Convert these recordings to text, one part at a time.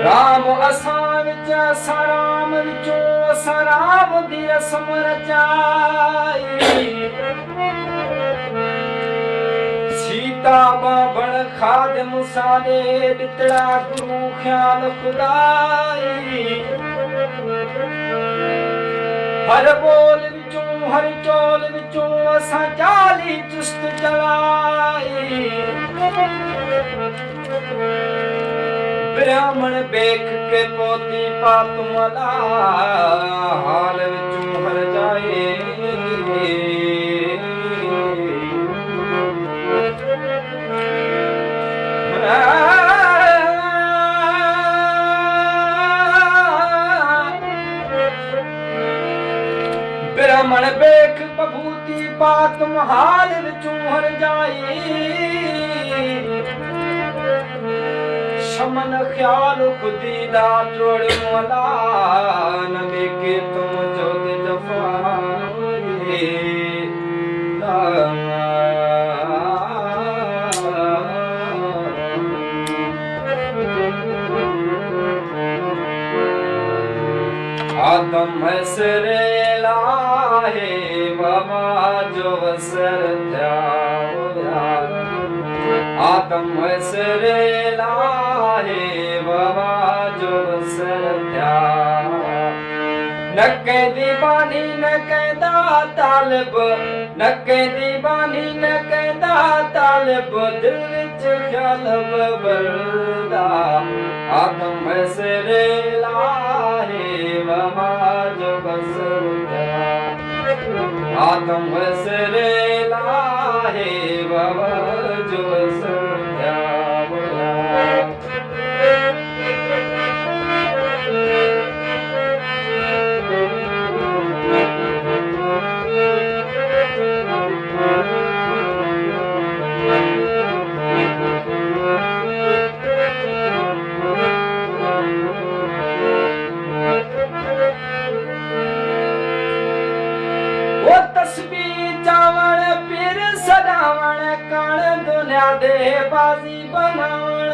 राम असां विच असां राम विचों असां राम दी रस्म रचाई सीता बाबण खादिम साडे ॾितड़ा गुरु ख्याल खुदाई हर बोल विचों हर चोल विचों असां चाली चुस्त चलाई ब्राह्मण बेख के पोती पातुमला हाल विचों हर जाए ब्राह्मण बेख बभूति पातुम हाल विचों हर जाए शमन ख्याल खुदी दा जोड़ मोला न देखे तुम जोत जफाए आदम हसरे लाहे बाबा जो वसर ध्याया आदम हसरे लाहे बाबा जो वसर ध्याया न कहदी बानी न कहदा तालिब न कहदी बानी न कहदा तालिब दिल विच ख्याल बरदा आदम हसरे लाहे बाबा जो वसर ध्याया आदम हसरे लाहे बाबा जो वसर दे बाजी बनावण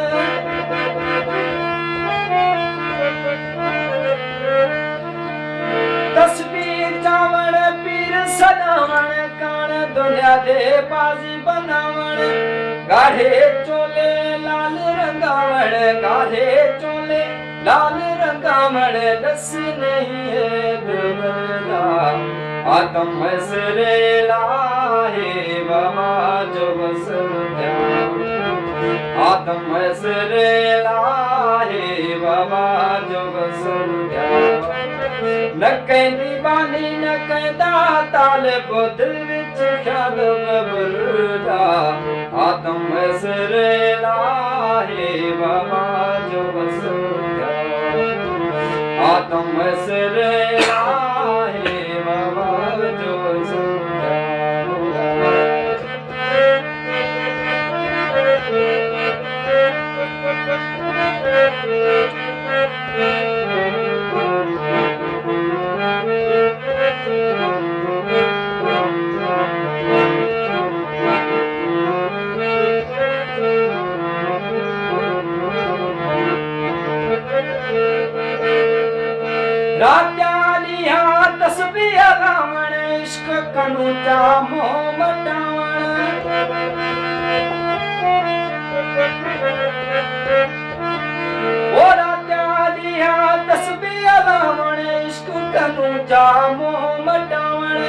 तस्वीर चावण पीर सदावण कान दुनिया दे बाजी बनावण गाढ़े चोले लाल रंगावण गाढ़े चोले लाल रंगावण दस नहीं है दुर्गा आदम हसरे लाहे बाबा जो वसर आदम हसरे लाहे बाबा जो वसर न कहदी बानी न कहदा तालिब दिल विच ख्याल बरदा आदम हसरे लाहे बाबा जो वसर आदम हसरे लाहे बाबा जो वसर रात्यालिया तस्बीह लावण इश्क कनूचा मोह मटावण ओ रात्यालिया तस्बीह लावण इश्क कनूचा मोह मटावण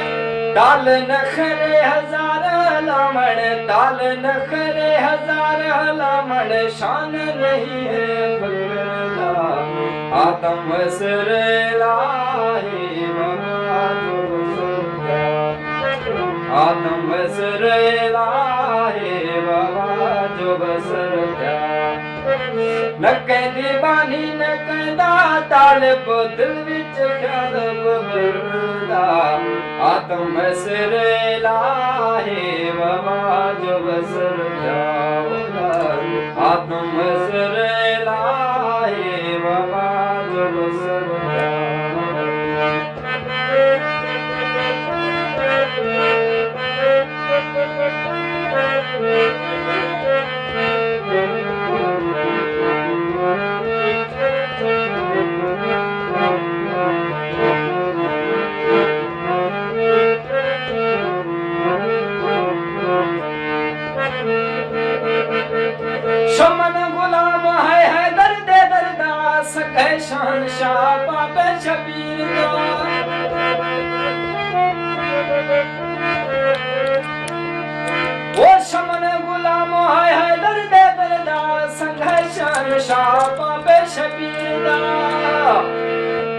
ताल नखरे हजार लावण ताल नखरे हजार लावण शान नहीं है बगला आदम हसरे लाहे बाबा जो वसर आदम हसरे लाहे बाबा जो वसर न कहदी बानी न कहदा तालिब दिल विच ख्याल बरदा आदम हसरे लाहे बाबा जो वसर आदम सर लाए बाबा जो बसर शमन गुलाम है दर्द दरदास है शान शाह पापे शबीर वो शमन गुलाम है दर्द दरदास है शान शाह पापे शबीर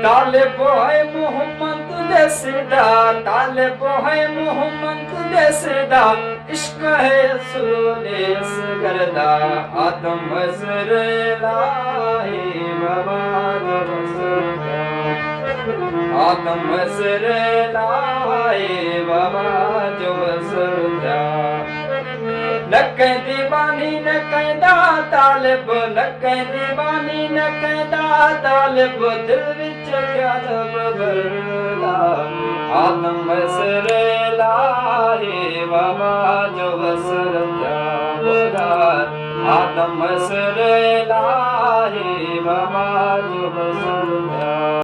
तालिब है मोहम्मद दे सिदा तालिब है मोहम्मद दे सिदा इश्क है सूले सगरदा आदम मजर लाए बाबा बसरदा आदम मजर लाए बाबा जो बसरदा न कह दीवानी न कहदा तालिब न कह दीवानी न कहदा तालिब दिल विच ख्याल बगरदा आदम मजर लाए बाबा जो बसरदा आदम मजर लाए बाबा जो बसरदा